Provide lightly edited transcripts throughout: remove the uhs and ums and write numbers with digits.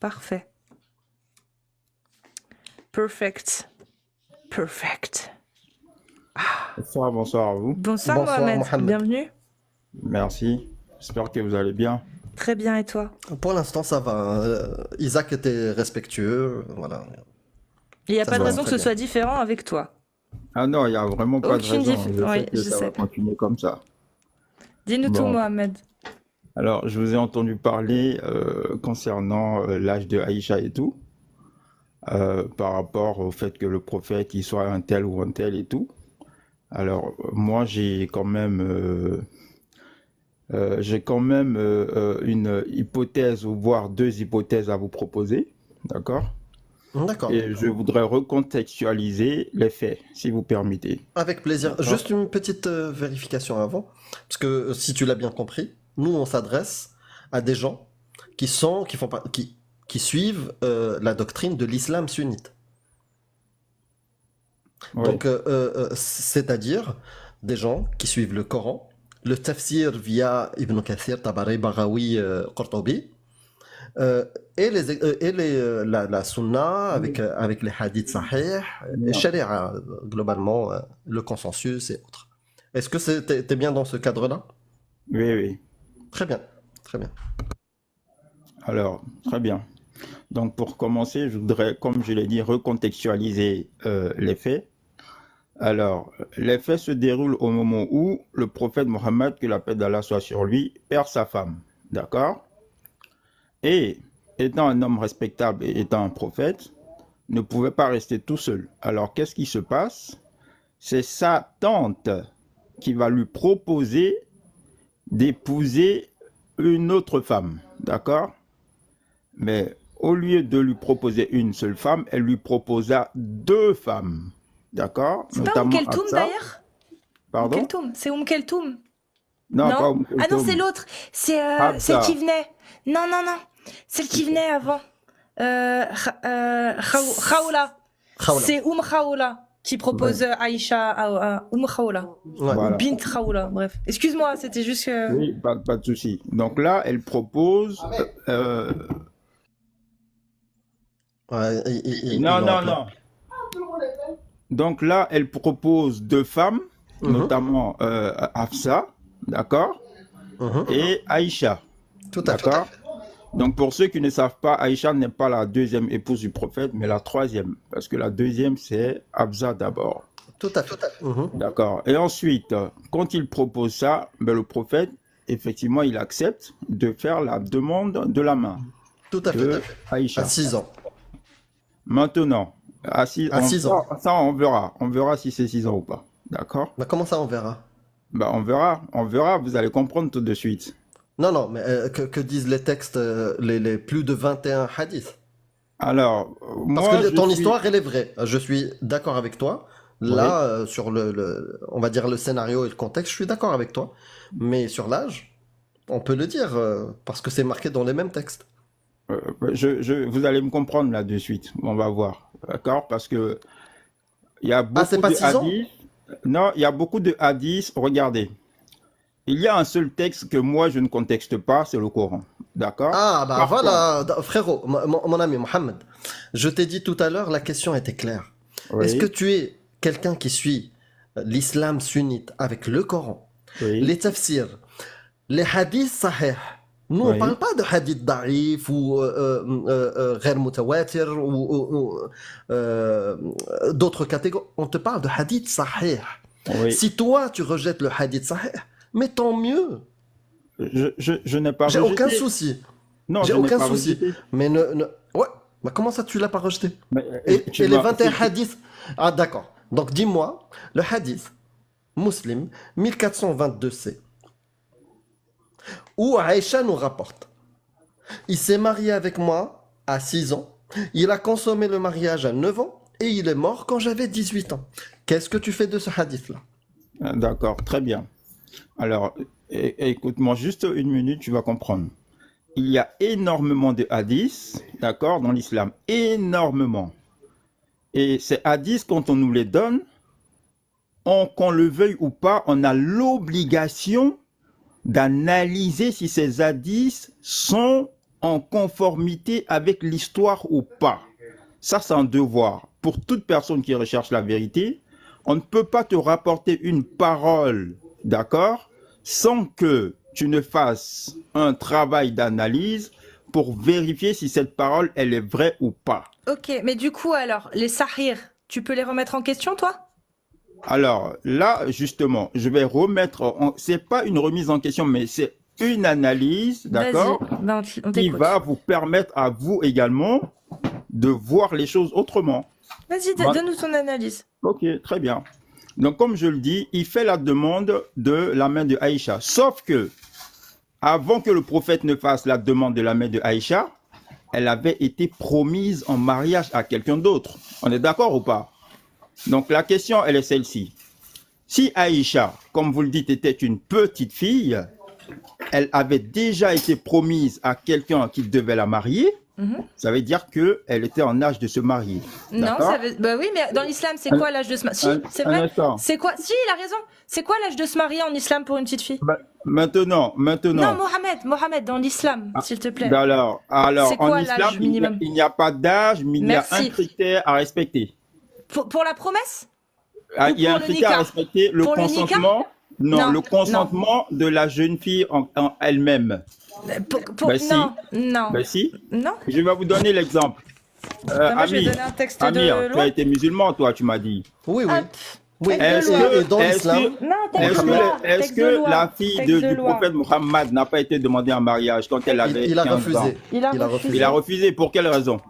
Parfait. Perfect. Perfect. Bonsoir à vous. Bonsoir, Bonsoir, Mohamed. Mohamed. Bienvenue. Merci. J'espère que vous allez bien. Très bien, et toi? Pour l'instant, ça va. Isaac était respectueux. Voilà. Il n'y a Ça pas se de voit raison que très ce soit différent avec toi. Ah non, il n'y a vraiment pas de Aucune raison. dif- Je oui, sais que je ça va sais. continuer comme ça. Dis-nous tout, Bon. Mohamed. Alors, je vous ai entendu parler concernant l'âge de Aïcha et tout, par rapport au fait que le prophète, il soit un tel ou un tel et tout. Alors, moi, j'ai quand même une hypothèse, ou voire deux hypothèses à vous proposer, d'accord? D'accord. Et je voudrais recontextualiser les faits, si vous permettez. Avec plaisir. D'accord. Juste une petite vérification avant. Parce que si tu l'as bien compris, nous, on s'adresse à des gens qui suivent la doctrine de l'islam sunnite. Oui. Donc, c'est-à-dire des gens qui suivent le Coran, le tafsir via Ibn Kathir, Tabari, Baghawi, Qurtubi, la sunna avec les hadiths sahih, et sharia, globalement, le consensus et autres. Est-ce que t'es bien dans ce cadre-là? Oui, oui. Très bien, très bien. Alors, très bien. Donc, pour commencer, je voudrais, comme je l'ai dit, recontextualiser les faits. Alors, les faits se déroulent au moment où le prophète Mohammed, que la paix d'Allah soit sur lui, perd sa femme. D'accord? Et, étant un homme respectable et étant un prophète, ne pouvait pas rester tout seul. Alors, qu'est-ce qui se passe? C'est sa tante qui va lui proposer d'épouser une autre femme. D'accord? Mais au lieu de lui proposer une seule femme, elle lui proposa deux femmes. D'accord? C'est pas Keltoum Hafsa. d'ailleurs? Pardon? Keltoum, c'est Keltoum. Non, pas Ah non, Keltoum. c'est l'autre. C'est Hafsa. celle qui venait. Non. Celle qui venait avant. Khawla. Khawla. C'est Khawla qui propose Aïcha à Khawla. Ouais. Voilà. Bint Khawla, bref. Excuse-moi, c'était juste que... Oui, pas de souci. Donc là, elle propose... Ouais, ils Non. l'ont appelé. Donc là, elle propose deux femmes, Mhm. notamment Hafsa, d'accord, Mhm. et Aïcha, Tout à fait. d'accord. Donc pour ceux qui ne savent pas, Aïcha n'est pas la deuxième épouse du prophète, mais la troisième, parce que la deuxième, c'est Hafsa d'abord, Tout à fait. Mhm. d'accord. Et ensuite, quand il propose ça, ben, le prophète, effectivement, il accepte de faire la demande de la main Tout à fait. de Aïcha. À 6 ans. Maintenant, à 6 À 6 ans. Ça, on verra si c'est 6 ans ou pas, d'accord. Bah, comment ça, on verra? Ben, on verra, vous allez comprendre tout de suite. Non, mais que disent les textes, les plus de 21 hadiths? Alors, Parce moi, que ton suis- histoire, elle est vraie. Je suis d'accord avec toi. Là, sur on va dire le scénario et le contexte, je suis d'accord avec toi. Mais sur l'âge, on peut le dire, parce que c'est marqué dans les mêmes textes. vous allez me comprendre là de suite, on va voir, d'accord? Parce que il y a beaucoup c'est pas de 6 ans? hadiths. Non, il y a beaucoup de hadiths. Regardez, il y a un seul texte que moi je ne contexte pas, c'est le Coran, d'accord? Ah, bah Par voilà, frérot, mon ami Mohamed, je t'ai dit tout à l'heure, la question était claire. Oui, Est-ce que tu es quelqu'un qui suit l'islam sunnite avec le Coran, oui, les tafsirs, les hadiths sahih? Nous, on Oui. parle pas de hadith da'if ou غير mutawatir ou d'autres catégories. On te parle de hadith sahih. oui. Si toi, tu rejettes le hadith sahih, mais tant mieux. Je n'ai pas J'ai rejeté. aucun souci. Non, J'ai je n'ai aucun pas souci. rejeté. Mais ouais, bah comment ça tu l'as pas rejeté? Mais, Et tu les m'as- 21 hadiths. Ah d'accord. Donc dis-moi, le hadith Muslim 1422c, où Aïcha nous rapporte. Il s'est marié avec moi à 6 ans, il a consommé le mariage à 9 ans et il est mort quand j'avais 18 ans. Qu'est-ce que tu fais de ce hadith-là? D'accord, très bien. Alors, écoute-moi juste une minute, tu vas comprendre. Il y a énormément de hadiths, d'accord, dans l'islam, énormément. Et ces hadiths, quand on nous les donne, qu'on le veuille ou pas, on a l'obligation d'analyser si ces hadiths sont en conformité avec l'histoire ou pas. Ça, c'est un devoir. Pour toute personne qui recherche la vérité, on ne peut pas te rapporter une parole, d'accord, sans que tu ne fasses un travail d'analyse pour vérifier si cette parole, elle est vraie ou pas. Ok, mais du coup, alors, les sahir, tu peux les remettre en question, toi? Alors là, justement, je vais c'est pas une remise en question, mais c'est une analyse, d'accord, Vas-y, ben, on qui t'écoute. va vous permettre à vous également de voir les choses autrement. Vas-y, Moi- donne-nous ton analyse. Ok, très bien. Donc, comme je le dis, il fait la demande de la main de Aïcha. Sauf que, avant que le prophète ne fasse la demande de la main de Aïcha, elle avait été promise en mariage à quelqu'un d'autre. On est d'accord ou pas? Donc, la question, elle est celle-ci. Si Aïcha, comme vous le dites, était une petite fille, elle avait déjà été promise à quelqu'un qui devait la marier, Mhm. ça veut dire qu'elle était en âge de se marier. Non, D'accord? ça veut... Bah oui, mais dans l'islam, c'est Un- quoi l'âge de se marier? Si, c'est Un vrai. instant. C'est quoi? Si, il a raison. C'est quoi l'âge de se marier en islam pour une petite fille? Maintenant. Non, Mohamed, dans l'islam, s'il te plaît. Alors, C'est quoi en l'âge islam, minimum? il n'y a pas d'âge, mais il y a Merci. un critère à respecter. Pour la promesse? Il y a pour un le critère à nikah? respecter, le Pour le nikah? consentement. Non, Non, le consentement de la jeune fille en elle-même. Ben si. Non. Ben si. Non. Je vais vous donner l'exemple. Moi, je vais Amir, donner un texte Amir, de tu loi. as été musulman, toi, tu m'as dit. Oui, oui. Hop. Oui, Texte de loi. et dans Est-ce l'islam, que- Non, texte de loi. Est-ce Texte de que loi. la fille Texte de du loi. prophète Mohammed n'a pas été demandée en mariage quand elle avait il a 15 ans? refusé. Il a refusé. Il a refusé. Pour quelle raison?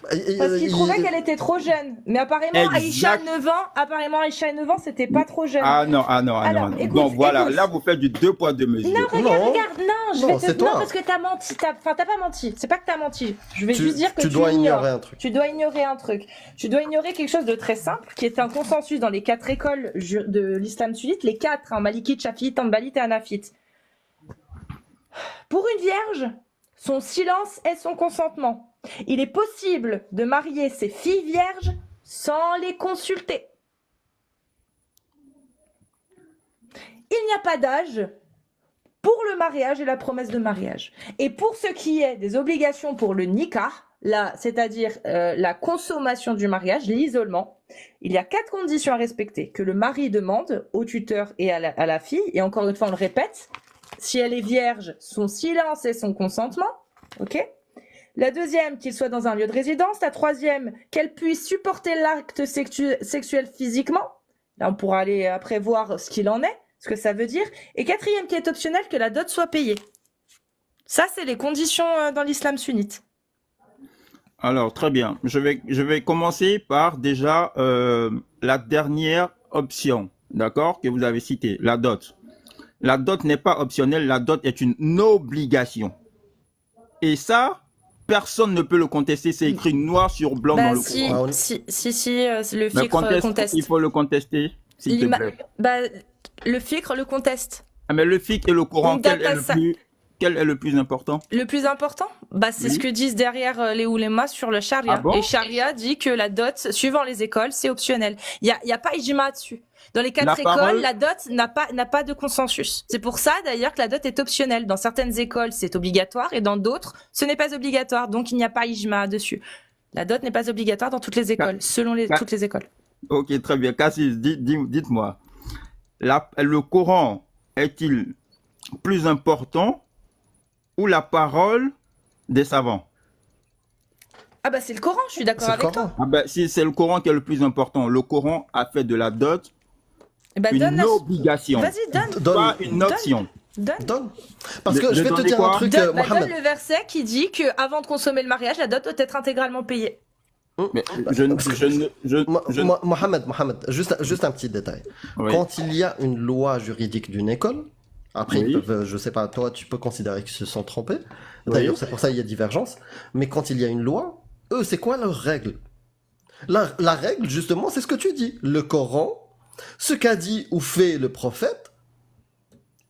Parce qu'il trouvait qu'elle était trop jeune. Mais apparemment, Aïcha, Exact. 9 ans, c'était pas trop jeune. Ah non. Alors, non. écoute, Donc voilà, écoute. là vous faites du 2 poids 2 mesures. Non, regarde, non, je Non, vais te... c'est toi. Non, parce que t'as menti, enfin, t'as pas menti, c'est pas que t'as menti, je vais Tu- juste dire que tu dois ignores. ignorer un truc. Tu dois ignorer un truc. Tu dois ignorer quelque chose de très simple, qui est un consensus dans les 4 écoles de l'islam sunnite, les 4, hein, Malikite, Shafi'ite, Hanbalite et Hanafite. Pour une vierge, son silence est son consentement. Il est possible de marier ses filles vierges sans les consulter. Il n'y a pas d'âge pour le mariage et la promesse de mariage. Et pour ce qui est des obligations pour le nikah, c'est-à-dire la consommation du mariage, l'isolement, il y a 4 conditions à respecter que le mari demande au tuteur et à la fille. Et encore une fois, on le répète, si elle est vierge, son silence et son consentement. Ok ? La deuxième, qu'il soit dans un lieu de résidence. La troisième, qu'elle puisse supporter l'acte sexuel physiquement. Là, on pourra aller après voir ce qu'il en est, ce que ça veut dire. Et quatrième, qui est optionnel, que la dot soit payée. Ça, c'est les conditions dans l'islam sunnite. Alors, très bien. Je vais commencer par déjà la dernière option, d'accord, que vous avez citée, la dot. La dot n'est pas optionnelle, la dot est une obligation. Et ça, personne ne peut le contester, c'est écrit noir sur blanc dans le Coran. Le Mais fiqh conteste. il faut le contester, s'il te plaît. Le fiqh le conteste. Ah, mais le fiqh et le Coran, Donc, quel est le plus important? Le plus important, c'est Oui. ce que disent derrière les oulémas sur le charia. Ah bon? Et charia dit que la dot, suivant les écoles, c'est optionnel. Il y a pas ijma dessus. Dans les 4 La écoles, parole- la dot n'a pas de consensus. C'est pour ça d'ailleurs que la dot est optionnelle. Dans certaines écoles, c'est obligatoire et dans d'autres, ce n'est pas obligatoire. Donc il n'y a pas ijma dessus. La dot n'est pas obligatoire dans toutes les écoles, selon toutes les écoles. Ok, très bien. Cassis, dites-moi, le Coran est-il plus important ou la parole des savants? Ah bah c'est le Coran, je suis d'accord C'est le avec Coran. toi. Ah ben, si c'est le Coran qui est le plus important, le Coran a fait de la dot Eh ben, une obligation, Vas-y, donne. pas une option. Donne. Parce que De- je vais de te donner dire un quoi truc, Donne Mohamed. le verset qui dit que avant de consommer le mariage, la dot doit être intégralement payée. Mais Mohamed, juste un petit détail. Oui. Quand il y a une loi juridique d'une école, après, Oui. ils peuvent, je sais pas, toi, tu peux considérer qu'ils se sont trompés. Oui. D'ailleurs, c'est pour ça qu'il y a divergence. Mais quand il y a une loi, eux, c'est quoi leur règle? La règle, justement, c'est ce que tu dis. Le Coran, ce qu'a dit ou fait le prophète.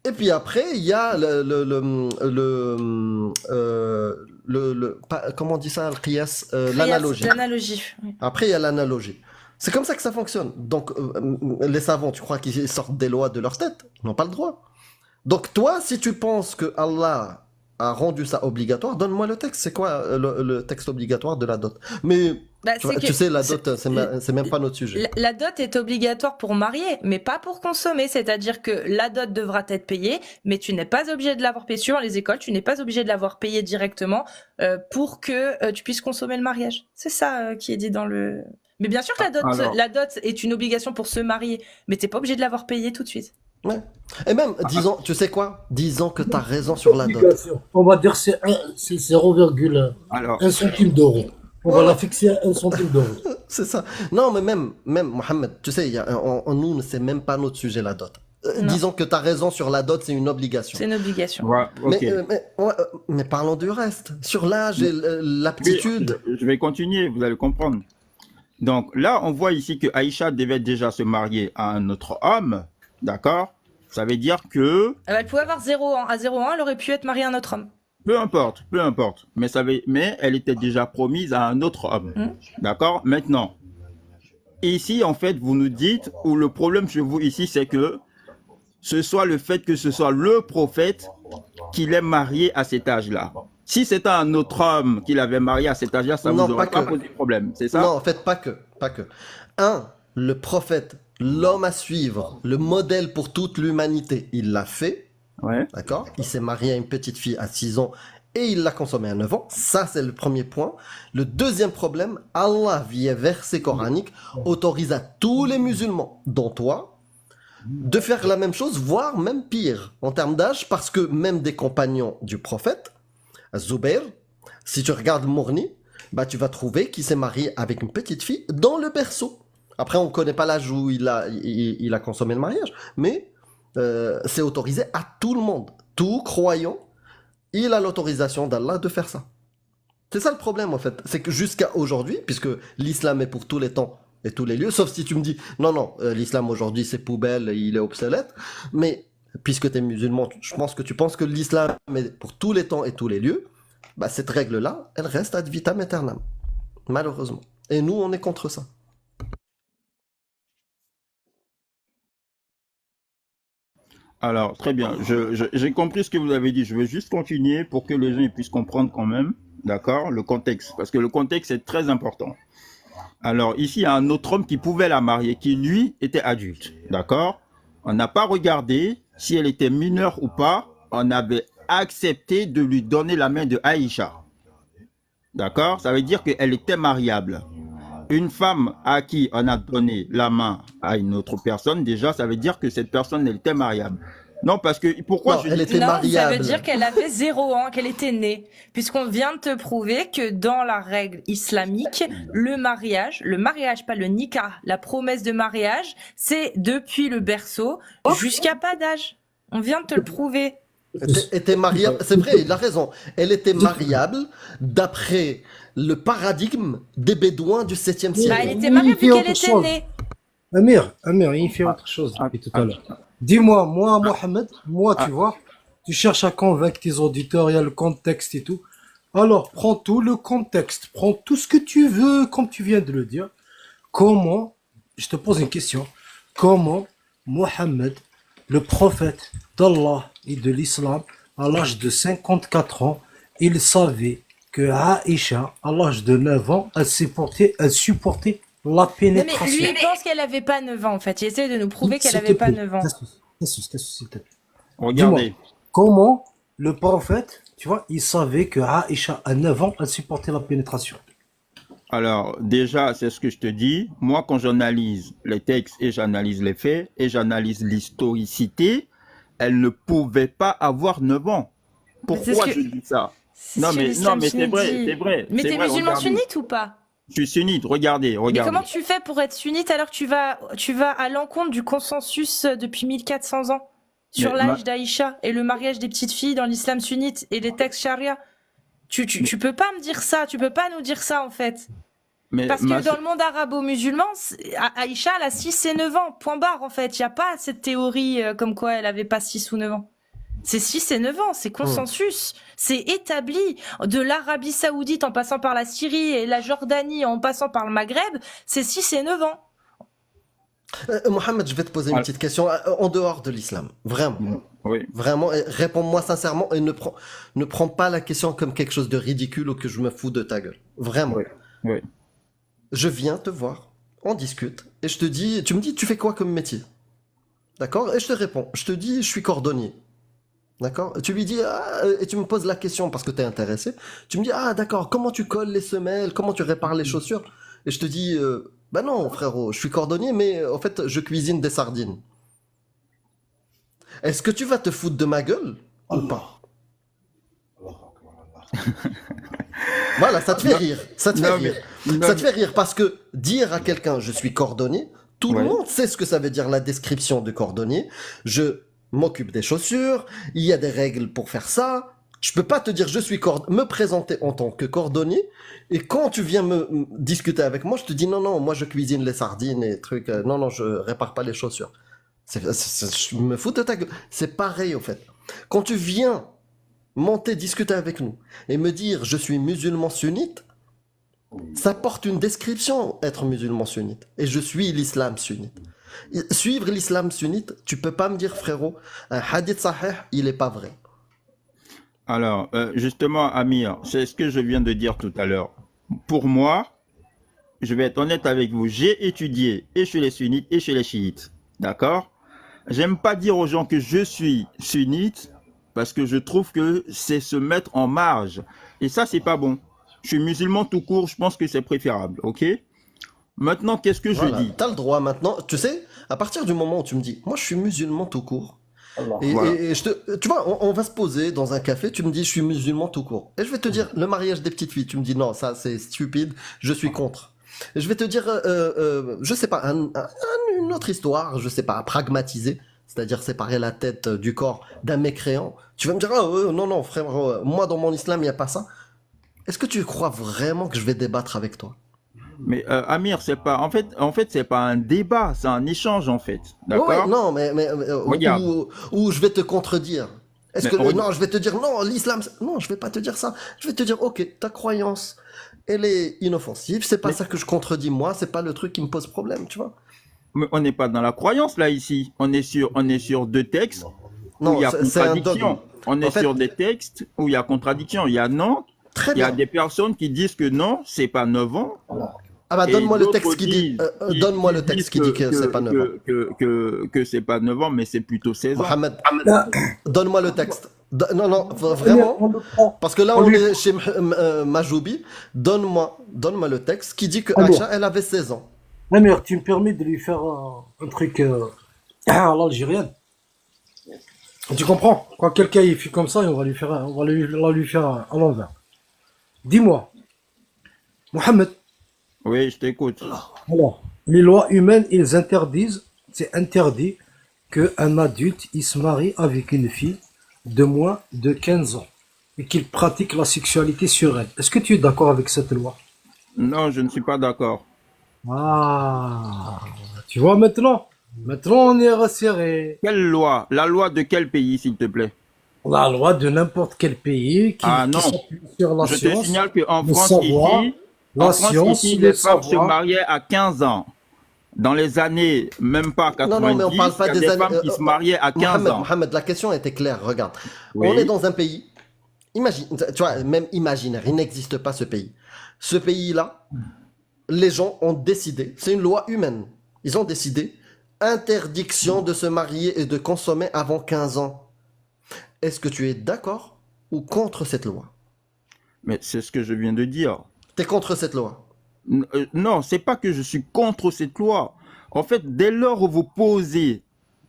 Et puis après, il y a comment on dit ça, le qiyas, l'analogie. L'analogie. oui. Après, il y a l'analogie. C'est comme ça que ça fonctionne. Donc, les savants, tu crois qu'ils sortent des lois de leur tête? Ils n'ont pas le droit. Donc, toi, si tu penses que Allah a rendu ça obligatoire. Donne-moi le texte. C'est quoi le texte obligatoire de la dot? Mais Bah, tu sais, la dot, c'est même pas notre sujet. La dot est obligatoire pour marier, mais pas pour consommer. C'est-à-dire que la dot devra être payée, mais tu n'es pas obligé de l'avoir payée. Suivant les écoles, tu n'es pas obligé de l'avoir payée directement pour que tu puisses consommer le mariage. C'est ça qui est dit dans le... Mais bien sûr que la dot est une obligation pour se marier, mais t'es pas obligé de l'avoir payée tout de suite. Ouais. Et même, disons, tu sais quoi? Disons que tu as raison sur la dot. On va dire c'est 0,1 Alors, centime d'euro. On va la fixer à 1 centime d'euro. C'est ça. Non, mais même Mohamed, tu sais, nous, c'est même pas notre sujet, la dot. Disons que tu as raison sur la dot, c'est une obligation. C'est une obligation. ouais, ok. Mais parlons du reste. Sur l'âge et l'aptitude. Oui, je vais continuer, vous allez comprendre. Donc là, on voit ici que Aïcha devait déjà se marier à un autre homme, d'accord? Ça veut dire que... Elle pouvait avoir 0 ans. À 0 ans, elle aurait pu être mariée à un autre homme. Peu importe. Mais elle était déjà promise à un autre homme, d'accord? Maintenant, ici, en fait, vous nous dites, ou le problème chez vous ici, c'est que ce soit le fait que ce soit le prophète qui l'ait marié à cet âge-là. Si c'était un autre homme qui l'avait marié à cet âge-là, ça ne vous aurait pas posé problème, c'est ça? Non, en fait, pas que. Le prophète, l'homme à suivre, le modèle pour toute l'humanité, il l'a fait. Ouais. D'accord? Il s'est marié à une petite fille à 6 ans et il l'a consommée à 9 ans. Ça, c'est le premier point. Le deuxième problème, Allah, via verset coranique, autorise à tous les musulmans, dont toi, de faire la même chose, voire même pire en termes d'âge, parce que même des compagnons du prophète, Zubair, si tu regardes Mourni, bah tu vas trouver qu'il s'est marié avec une petite fille dans le berceau. Après, on ne connaît pas l'âge où il a consommé le mariage, mais c'est autorisé à tout le monde. Tout croyant, il a l'autorisation d'Allah de faire ça. C'est ça le problème en fait. C'est que jusqu'à aujourd'hui, puisque l'islam est pour tous les temps et tous les lieux, sauf si tu me dis, non, l'islam aujourd'hui c'est poubelle, il est obsolète, mais puisque tu es musulman, je pense que tu penses que l'islam est pour tous les temps et tous les lieux, bah cette règle-là, elle reste ad vitam aeternam, malheureusement. Et nous, on est contre ça. Alors, très bien. J'ai compris ce que vous avez dit. Je vais juste continuer pour que les gens puissent comprendre quand même, d'accord, le contexte. Parce que le contexte est très important. Alors, ici, il y a un autre homme qui pouvait la marier, qui, lui, était adulte, d'accord? On n'a pas regardé si elle était mineure ou pas. On avait accepté de lui donner la main de Aïcha. D'accord? Ça veut dire qu'elle était mariable. Une femme à qui on a donné la main à une autre personne, déjà, ça veut dire que cette personne, elle était mariable. Non, parce que, pourquoi elle était non, mariable. Ça veut dire qu'elle avait 0 ans, qu'elle était née. Puisqu'on vient de te prouver que dans la règle islamique, le mariage, pas le nikah, la promesse de mariage, c'est depuis le berceau jusqu'à pas d'âge. On vient de te le prouver. Était mariable, c'est vrai, il a raison. Elle était mariable d'après le paradigme des Bédouins du 7e siècle. Bah, elle était mariable vu qu'elle était née. Amir, il fait autre chose depuis tout à l'heure. Dis-moi, moi, Mohamed, tu vois, tu cherches à convaincre tes auditeurs, il y a le contexte et tout. Alors, prends tout le contexte, prends tout ce que tu veux, comme tu viens de le dire. Comment, je te pose une question, comment Mohamed, le prophète d'Allah et de l'islam, à l'âge de 54 ans, il savait que Aïcha, à l'âge de 9 ans, elle supportait la pénétration. Non, mais lui, il pense qu'elle avait pas 9 ans, en fait. Il essaie de nous prouver qu'elle avait pas 9 ans. Regardez. Comment le prophète, tu vois, il savait que Aïcha, à 9 ans, elle supportait la pénétration. Alors, déjà, c'est ce que je te dis. Moi, quand j'analyse les textes et j'analyse les faits et j'analyse l'historicité, elle ne pouvait pas avoir 9 ans. Pourquoi je dis ça? Non, mais c'est vrai. Mais t'es musulman sunnite ou pas? Je suis sunnite, regardez. Mais comment tu fais pour être sunnite alors que tu vas à l'encontre du consensus depuis 1400 ans sur l'âge d'Aïcha et le mariage des petites filles dans l'islam sunnite et les textes charia? Tu peux pas me dire ça, tu peux pas nous dire ça en fait. Parce que dans le monde arabo-musulman, Aïcha elle a 6 et 9 ans, point barre en fait. Il n'y a pas cette théorie comme quoi elle avait pas 6 ou 9 ans. C'est 6 et 9 ans, c'est consensus, c'est établi. De l'Arabie Saoudite en passant par la Syrie et la Jordanie en passant par le Maghreb, c'est 6 et 9 ans. Mohamed, je vais te poser une petite question en dehors de l'islam. Vraiment. Oui. Vraiment, réponds-moi sincèrement et ne prends pas la question comme quelque chose de ridicule ou que je me fous de ta gueule. Vraiment. Oui. Oui. Je viens te voir, on discute, et je te dis, tu me dis, tu fais quoi comme métier? D'accord? Et je te réponds, je te dis, je suis cordonnier. D'accord? Tu lui dis, et tu me poses la question parce que tu es intéressé. Tu me dis, ah d'accord, comment tu colles les semelles? Comment tu répares les chaussures? Et je te dis, bah non, frérot, je suis cordonnier, mais en fait, je cuisine des sardines. Est-ce que tu vas te foutre de ma gueule ou pas? Voilà, ça te fait rire. Ça te fait rire. Ça te fait rire parce que dire à quelqu'un je suis cordonnier, tout le monde sait ce que ça veut dire la description de cordonnier. Je m'occupe des chaussures, il y a des règles pour faire ça. Je peux pas te dire je suis me présenter en tant que cordonnier et quand tu viens me discuter avec moi, je te dis non non, moi je cuisine les sardines et trucs. Non non, je répare pas les chaussures. Je me fous de ta gueule. C'est pareil au fait. Quand tu viens monter discuter avec nous et me dire je suis musulman sunnite, ça porte une description être musulman sunnite. Et je suis l'islam sunnite. Suivre l'islam sunnite, tu peux pas me dire frérot, un hadith sahih, il est pas vrai. Alors, justement, Amir, c'est ce que je viens de dire tout à l'heure. Pour moi, je vais être honnête avec vous, j'ai étudié et chez les sunnites et chez les chiites. D'accord? J'aime pas dire aux gens que je suis sunnite parce que je trouve que c'est se mettre en marge. Et ça, c'est pas bon. Je suis musulman tout court, je pense que c'est préférable, ok? Maintenant, qu'est-ce que je dis? T'as le droit maintenant, tu sais, à partir du moment où tu me dis, moi je suis musulman tout court, et tu vois, on va se poser dans un café, tu me dis je suis musulman tout court, et je vais te dire le mariage des petites filles, tu me dis non, ça c'est stupide, je suis contre. Et je vais te dire, je sais pas, une autre histoire, je sais pas, pragmatiser, c'est-à-dire séparer la tête du corps d'un mécréant. Tu vas me dire, non, non, frère, moi dans mon islam, il n'y a pas ça. Est-ce que tu crois vraiment que je vais débattre avec toi? Mais Amir, c'est pas, en fait, c'est pas un débat, c'est un échange en fait, d'accord? Ouais, non, mais où je vais te contredire. Est-ce que non, je vais te dire non, l'islam, non, je vais pas te dire ça. Je vais te dire ok, ta croyance, elle est inoffensive. C'est pas ça que je contredis moi, c'est pas le truc qui me pose problème, tu vois. Mais on n'est pas dans la croyance là ici. On est sur deux textes non, où il y a contradiction. On est sur des textes où il y a contradiction. Il y a non. Il y a des personnes qui disent que non, c'est pas 9 ans. Ah bah donne-moi le texte qui dit donne-moi le texte qui dit que c'est pas 9 ans. Que c'est pas 9 ans mais c'est plutôt 16 ans. Mohamed, donne-moi le texte. Non non, vraiment parce que là on est chez Majoubi. Donne-moi le texte qui dit que Aïcha elle avait 16 ans. Amir, tu me permets de lui faire un truc à l'algérienne. Tu comprends? Quand quelqu'un il fait comme ça, on va lui faire à l'envers. Dis-moi, Mohamed. Oui, je t'écoute. Alors, les lois humaines, ils interdisent, c'est interdit qu'un adulte, il se marie avec une fille de moins de 15 ans et qu'il pratique la sexualité sur elle. Est-ce que tu es d'accord avec cette loi? Non, je ne suis pas d'accord. Ah, tu vois maintenant? Maintenant, on est resserré. Quelle loi? La loi de quel pays, s'il te plaît? La loi de n'importe quel pays qui s'appuie sur la science. Je te signale qu'en France, ici, les femmes se mariaient à 15 ans. Dans les années, même pas 90, mais on parle pas il y a des femmes qui se mariaient à 15 ans. Mohamed, la question était claire, regarde. Oui. On est dans un pays, imagine, tu vois, même imaginaire, il n'existe pas ce pays. Ce pays-là, les gens ont décidé, c'est une loi humaine, ils ont décidé, interdiction de se marier et de consommer avant 15 ans. Est-ce que tu es d'accord ou contre cette loi? Mais c'est ce que je viens de dire. T'es contre cette loi? Non, c'est pas que je suis contre cette loi. En fait, dès lors où vous posez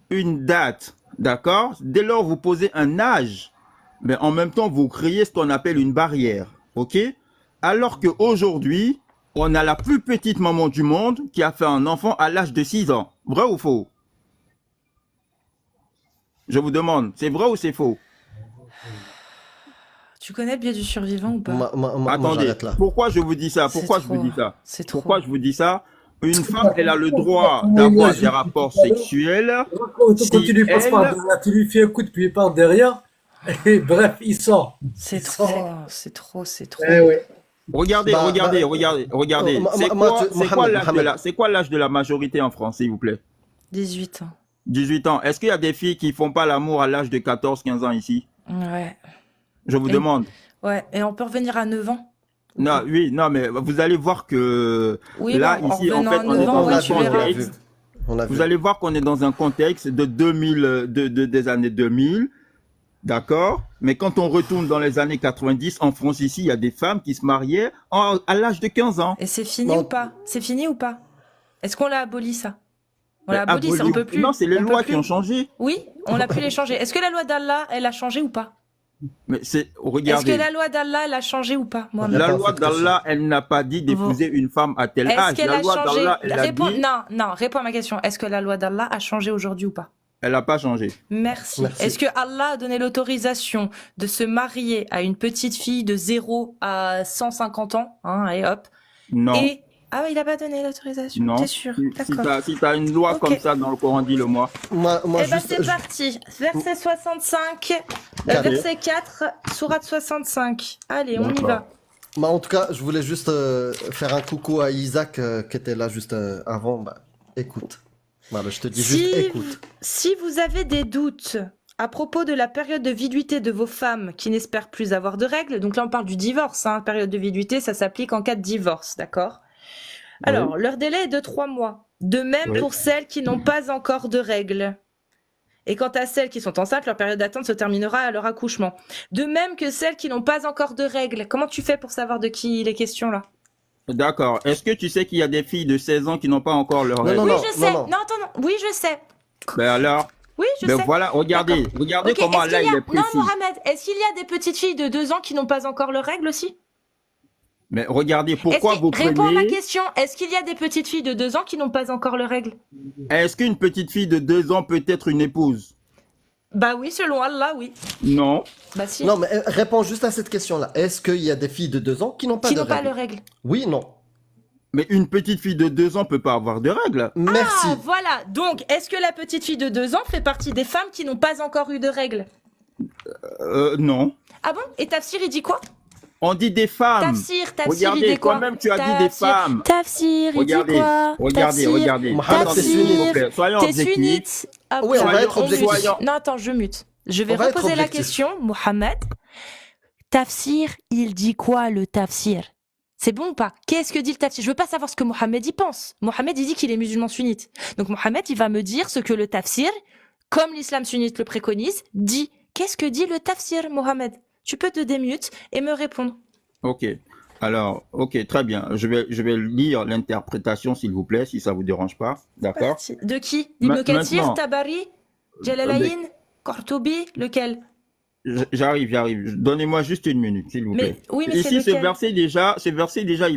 une date, d'accord? Dès lors où vous posez un âge, mais en même temps, vous créez ce qu'on appelle une barrière, ok? Alors qu'aujourd'hui, on a la plus petite maman du monde qui a fait un enfant à l'âge de 6 ans. Vrai ou faux? Je vous demande, c'est vrai ou c'est faux? Tu connais le biais du survivant ou pas? Attendez, pourquoi je vous dis ça? Pourquoi je vous dis ça? Pourquoi je vous dis ça? Une femme, elle a le droit d'avoir des rapports sexuels. Quand tu lui passes par derrière, tu lui fais un coup de pied par derrière, et bref, il sort. C'est trop. Eh ouais. Regardez. C'est quoi l'âge de la majorité en France, s'il vous plaît? 18 ans. 18 ans. Est-ce qu'il y a des filles qui font pas l'amour à l'âge de 14-15 ans ici? Ouais. Je vous Et- demande. Ouais, et on peut revenir à 9 ans? Non, oui, non, mais vous allez voir que Oui, là, bon, en ici, en revenant fait, à on est 9 ans, dans ouais, un tu verras. contexte. On a Vous vu. allez voir qu'on est dans un contexte de 2000, des années 2000, d'accord? Mais quand on retourne dans les années 90, en France ici, il y a des femmes qui se mariaient à l'âge de 15 ans. Et c'est fini Non. ou pas? C'est fini ou pas? Est-ce qu'on l'a aboli, ça? On Mais l'a aboli, ça, on aboli- peut plus. Non, c'est les On peut lois plus. qui ont changé. Oui, on n'a plus les changer. Est-ce que la loi d'Allah, elle a changé ou pas? Mais c'est, Est-ce que regardez, la loi d'Allah, elle a changé ou pas, Mohamed? la Pas loi cette question. d'Allah, elle n'a pas dit d'épouser une femme à tel Est-ce âge. qu'elle La a loi changé? d'Allah, elle a Réponds, dit, non, réponds à ma question. Est-ce que la loi d'Allah a changé aujourd'hui ou pas? elle n'a pas changé. Merci. Merci. Est-ce que Allah a donné l'autorisation de se marier à une petite fille de 0 à 150 ans, hein, et hop, Non. et... Ah ouais, il a pas donné l'autorisation, Non. t'es sûr? D'accord. Si t'as une loi Ok. comme ça dans le Coran, dis-le moi. Moi Eh ben juste, c'est parti. Verset 65, Quatre. verset 4, sourate 65. Allez, on y D'accord. va. Bah, en tout cas, je voulais juste faire un coucou à Isaac qui était là juste avant. Bah, écoute. Voilà, je te dis Si- juste écoute. Si vous avez des doutes à propos de la période de viduité de vos femmes qui n'espèrent plus avoir de règles, donc là on parle du divorce, hein, période de viduité, ça s'applique en cas de divorce, d'accord? Alors, leur délai est de 3 mois. De même Oui. pour celles qui n'ont pas encore de règles. Et quant à celles qui sont enceintes, leur période d'attente se terminera à leur accouchement. De même que celles qui n'ont pas encore de règles. Comment tu fais pour savoir de qui il est question là? D'accord. Est-ce que tu sais qu'il y a des filles de 16 ans qui n'ont pas encore leur Non, règle? Oui, non, je sais. non. Non, attends, non. Oui, je sais. Ben alors, Oui, je ben sais. voilà, regardez, D'accord. regardez Ok, comment est-ce là qu'il y il a- est précis. Non, Mohamed, est-ce qu'il y a des petites filles de 2 ans qui n'ont pas encore leurs règles aussi? Mais regardez, pourquoi Est-ce vous que- Réponds à ma prenez... question. Est-ce qu'il y a des petites filles de 2 ans qui n'ont pas encore leurs règles? Est-ce qu'une petite fille de 2 ans peut être une épouse? Bah oui, selon Allah, oui. Non. Bah si. Non, mais réponds juste à cette question-là. Est-ce qu'il y a des filles de 2 ans qui n'ont pas Qui de n'ont pas règles? leurs règles. Oui, non. Mais une petite fille de 2 ans peut pas avoir de règles. Merci. Ah, voilà. Donc, est-ce que la petite fille de 2 ans fait partie des femmes qui n'ont pas encore eu de règles? Non. Ah bon? Et Tafsir, il dit quoi? On dit des femmes. Tafsir, il Regardez, dit quoi? toi-même tu as dit des Tafsir. femmes. Tafsir, il Regardez, dit quoi? regardez, Tafsir, regardez. Mohamed, Attendez, t'es s'il vous sunnite. plaît, soyons T'es objectifs. sunnite. Ah, Oui, on va être mute. objectif. Non, attends, je mute. Je vais On va être reposer la objectif. question, Mohamed. Tafsir, il dit quoi le tafsir? C'est bon ou pas? Qu'est-ce que dit le tafsir? Je veux pas savoir ce que Mohamed y pense. Mohamed, il dit qu'il est musulman sunnite. Donc Mohamed, il va me dire ce que le tafsir, comme l'islam sunnite le préconise, dit. Qu'est-ce que dit le tafsir, Mohamed? Tu peux te démute et me répondre. Ok. Alors, ok, très bien. Je vais lire l'interprétation, s'il vous plaît, si ça vous dérange pas. D'accord? Parti. De qui? Ibn Kathir, Maintenant. Tabari, Jalalayn, Qurtubi, lequel? J'arrive. Donnez-moi juste une minute, s'il vous Mais plaît. oui, mais c'est Ici, ce lequel? verset déjà, il C'est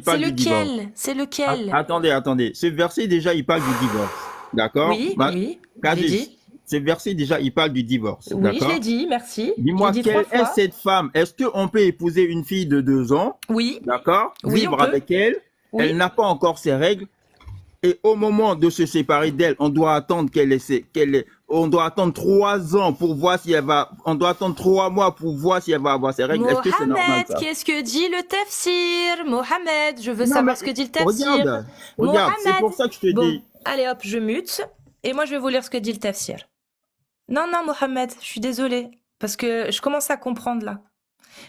parle du divorce. lequel? C'est lequel? Attendez. Ce verset déjà, il parle du divorce. D'accord? Oui, Ma- oui, je Kadis, l'ai dit. ce verset déjà, il parle du divorce. Oui, je D'accord? l'ai dit, merci. Dis-moi, Je l'ai dit quelle 3 est fois. cette femme? Est-ce qu'on peut épouser une fille de 2 ans? Oui, D'accord? Oui, Vivre on peut. avec elle. Oui. Elle n'a pas encore ses règles. Et au moment de se séparer d'elle, on doit attendre on doit attendre 3 ans pour voir si elle va, on doit attendre 3 mois pour voir si elle va avoir ses règles. Est-ce que c'est normal, Mohamed, ça? qu'est-ce que dit le tafsir? Mohamed, je veux Non, savoir mais ce que dit le tafsir. Regarde, c'est Mohamed. pour ça que je te Bon, dis. allez hop, je mute. Et moi, je vais vous lire ce que dit le tafsir. Non, Mohamed, je suis désolée. Parce que je commence à comprendre là.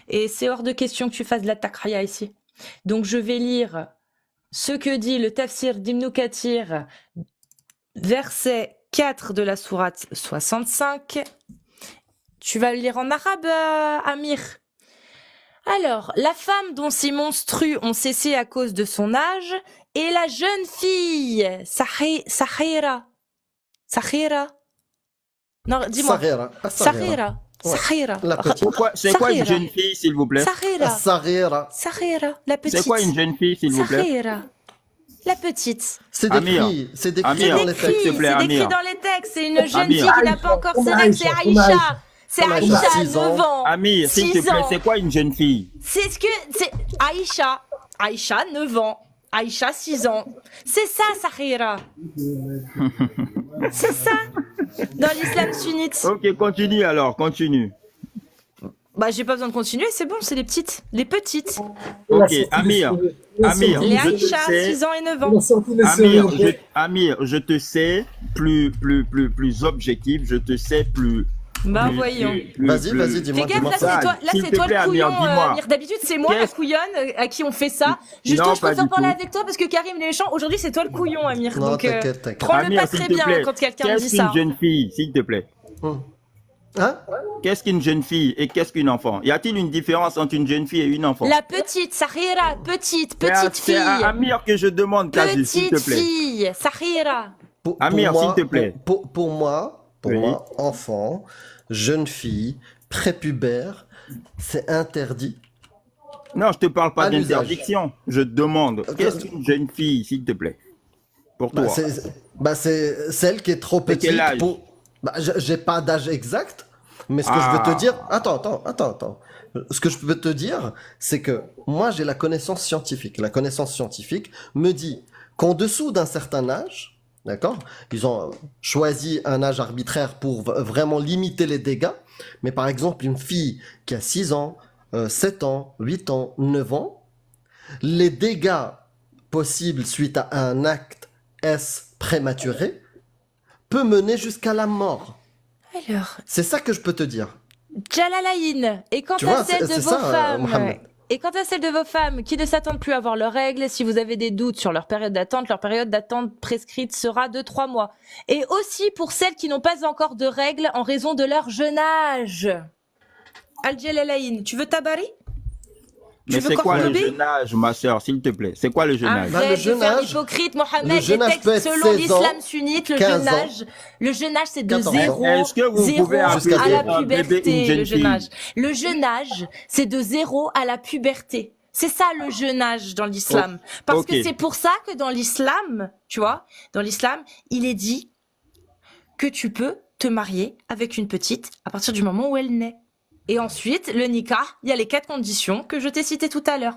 Et c'est hors de question que tu fasses de la takraya ici. Donc, je vais lire ce que dit le tafsir d'Ibn Kathir, verset 4 de la sourate 65. Tu vas le lire en arabe, Amir. Alors, la femme dont ces monstrues ont cessé à cause de son âge est la jeune fille, Sahira. Non, dis-moi. Sahira. Sahira. Ouais. Sahira. La petite. C'est quoi une Sahira. jeune fille, s'il vous plaît? Sahira. Sahira. Sahira. La petite. C'est quoi une jeune fille, s'il vous plaît? Sahira. La petite. C'est Amir. décrit. C'est décrit Amir. dans les C'est textes. s'il te plaît, décrit Amir. dans les textes. C'est une jeune Amir. fille qui n'a pas encore ses règles. C'est Aïcha. C'est Comme Aïcha, Aïcha, 6 ans. 9 ans. Amir, s'il te 6 plaît, ans. c'est quoi une jeune fille? C'est ce que. C'est Aïcha. Aïcha, 9 ans. Aïcha, 6 ans. C'est ça, Sahira. C'est ça. Dans l'islam sunnite. Ok, continue alors, continue. Bah, j'ai pas besoin de continuer, c'est bon, c'est les petites. Les petites. Ok, Amir, Amir, Les je te Aïcha, sais, 6 ans et 9 ans. Il a sorti les Amir, séries. Amir, je te sais plus objectif, je te sais plus. Bah, voyons. Vas-y, dis-moi. Fais gaffe, là, Ça, c'est toi, s'il te le plaît, couillon, Amir, dis-moi. Amir. D'habitude, c'est moi la Qu'est-ce- couillonne à qui on fait ça. Juste, Non, je pas préfère du parler tout. avec toi parce que Karim il est méchant. Aujourd'hui, c'est toi le couillon, Amir. Non, Donc, t'inquiète. prends-le Amir, pas s'il très te bien plaît, quand quelqu'un me dit qu'est-ce ça. qu'une jeune fille, s'il te plaît? Hein? Qu'est-ce qu'une jeune fille et qu'est-ce qu'une enfant? Y a-t-il une différence entre une jeune fille et une enfant? La petite, Sahira, petite C'est à fille. Amir que je demande, Kazi, s'il te Petite plaît. fille, Sahira. Amir, moi, s'il te plaît. Pour moi, Oui. enfant, jeune fille, prépubère, c'est interdit. Non, je te parle pas À l'usage. d'interdiction. Je te demande, qu'est-ce qu'une jeune fille, s'il te plaît? Pour toi. C'est celle qui est trop quel petite âge? pour. J'ai pas d'âge exact, mais ce que je veux te dire. Attends. Ce que je peux te dire, c'est que moi j'ai la connaissance scientifique. La connaissance scientifique me dit qu'en dessous d'un certain âge, d'accord, ils ont choisi un âge arbitraire pour vraiment limiter les dégâts. Mais par exemple, une fille qui a 6 ans, 7 ans, 8 ans, 9 ans, les dégâts possibles suite à un acte S prématuré peut mener jusqu'à la mort. Alors, C'est ça que je peux te dire. Jalalaïn. Et quant Tu à vois, celle de c'est vos ça, femmes, Mohamed. et quant à celles de vos femmes qui ne s'attendent plus à avoir leurs règles, si vous avez des doutes sur leur période d'attente prescrite sera de 3 mois. Et aussi pour celles qui n'ont pas encore de règles en raison de leur jeune âge. Al-Jalalaïn, tu veux tabari? Mais Tu veux c'est quoi le Cordobi? jeune âge, ma soeur, s'il te plaît? C'est quoi le jeune âge? Bah, Arrête le de jeune faire âge- l'hypocrite, le Mohamed. jeune Les âge textes peut être selon 16 ans, l'islam sunnite, 15 ans. le jeune âge, c'est de 14 ans. 0, Est-ce que vous pouvez à appeler la un bébé puberté, une jeune le jeune fille? âge. Le jeune âge, c'est de 0 à la puberté. C'est ça le jeune âge dans l'islam. Parce ok. que c'est pour ça que dans l'islam, tu vois, dans l'islam, il est dit que tu peux te marier avec une petite à partir du moment où elle naît. Et ensuite, le nikah, il y a les 4 conditions que je t'ai citées tout à l'heure.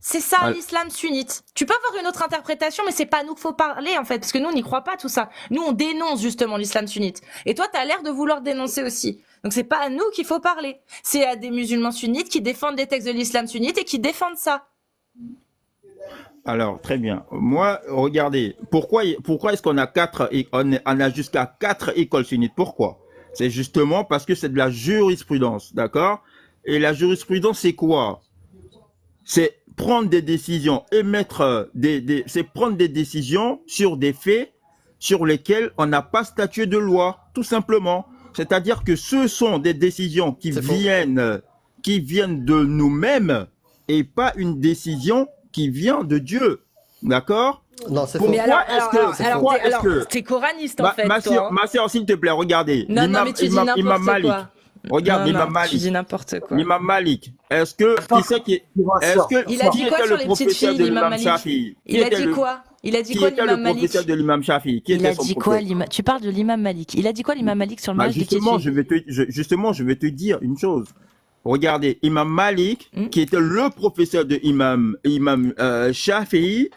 C'est ça Ouais. l'islam sunnite. Tu peux avoir une autre interprétation, mais c'est pas à nous qu'il faut parler en fait, parce que nous on n'y croit pas tout ça. Nous on dénonce justement l'islam sunnite. Et toi t'as l'air de vouloir dénoncer aussi. Donc c'est pas à nous qu'il faut parler. C'est à des musulmans sunnites qui défendent des textes de l'islam sunnite et qui défendent ça. Alors, très bien. Moi, regardez, pourquoi est-ce qu'on a on a jusqu'à 4 écoles sunnites? Pourquoi? C'est justement parce que c'est de la jurisprudence, d'accord? Et la jurisprudence, c'est quoi? C'est prendre des décisions, c'est prendre des décisions sur des faits sur lesquels on n'a pas statué de loi, tout simplement. C'est-à-dire que ce sont des décisions qui C'est faux. viennent de nous-mêmes et pas une décision qui vient de Dieu. D'accord? Non, c'est Pour- faux. Mais Pourquoi alors, est-ce que- t'es coraniste en fait, ma toi. soeur, ma sœur, s'il te plaît, regardez. Non, non, mais tu dis Imam n'importe Malik. quoi. Regarde, Non, Imam non, tu dis Malik. n'importe quoi. Imam Malik. Est-ce que, qui c'est qui, est-ce que, Il a dit qui quoi était sur le les petites professeur filles, de l'imam l'imam Malik? Shafi'i? Il a dit quoi? Il a dit Qui quoi était le l'imam Malik? professeur de l'imam Shafi'i? Qui Il était a son dit quoi professeur? l'imam? Tu parles de l'imam Malik. Il a dit quoi l'imam Malik sur le Bah, mariage des petites justement, filles? justement, je vais te dire une chose. Regardez, Imam Malik, Hmm. qui était le professeur de imam Shafi'i,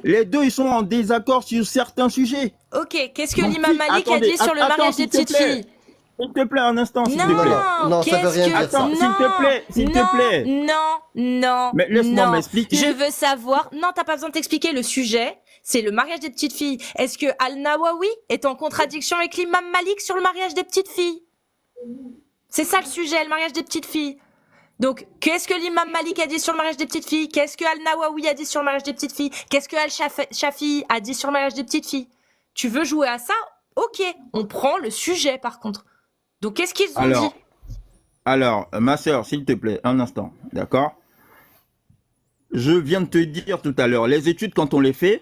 les deux, ils sont en désaccord sur certains sujets. Ok, qu'est-ce que Donc, l'imam Malik a dit sur le attends, mariage des s'il te petites plaît. filles? S'il te plaît, un instant, s'il te Non, plaît. Non, ça veut qu'est-ce rien que... dire, ça. Attends, s'il te plaît, s'il te non, plaît. non, Mais laisse-moi non. m'expliquer. Je veux savoir... Non, t'as pas besoin de t'expliquer. Le sujet, c'est le mariage des petites filles. Est-ce que Al-Nawawi est en contradiction avec l'imam Malik sur le mariage des petites filles? C'est ça le sujet, le mariage des petites filles. Donc, qu'est-ce que l'imam Malik a dit sur le mariage des petites filles? Qu'est-ce que Al-Nawawi a dit sur le mariage des petites filles? Qu'est-ce que Al-Shafi'i a dit sur le mariage des petites filles? Tu veux jouer à ça? Ok, on prend le sujet par contre. Donc, qu'est-ce qu'ils ont dit? Alors, ma sœur, s'il te plaît, un instant, d'accord? Je viens de te dire tout à l'heure, les études, quand on les fait,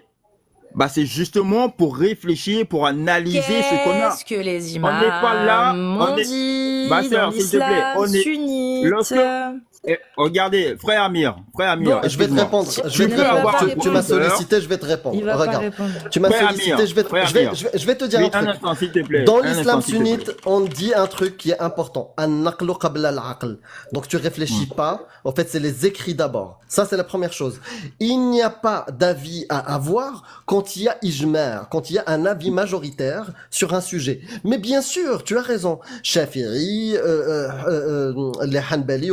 bah, c'est justement pour réfléchir, pour analyser ce qu'on a. Qu'est-ce que les imams On n'est pas là, ont dit Ma dans sœur, s'il te plaît, l'islam on est- sunnite? Lorsque- Regardez, frère Amir, Bon, Je vais te excuse-moi. répondre. Tu Je vais ne te vas répondre. pas Tu m'as répondre. sollicité, je vais te répondre. Il va pas Regarde. répondre. Tu m'as Frère sollicité, Amir, je vais te, frère je vais, Amir. je vais te dire Oui, un truc. un instant, s'il te plaît. Dans Un l'islam instant, s'il te plaît. sunnite, on dit un truc qui est important. An-naqlu qabla al-aql. Donc tu réfléchis pas. En fait, c'est les écrits d'abord. Ça, c'est la première chose. Il n'y a pas d'avis à avoir quand il y a ijma', quand il y a un avis majoritaire sur un sujet. Mais bien sûr, tu as raison. Shafi'i, les Hanbali,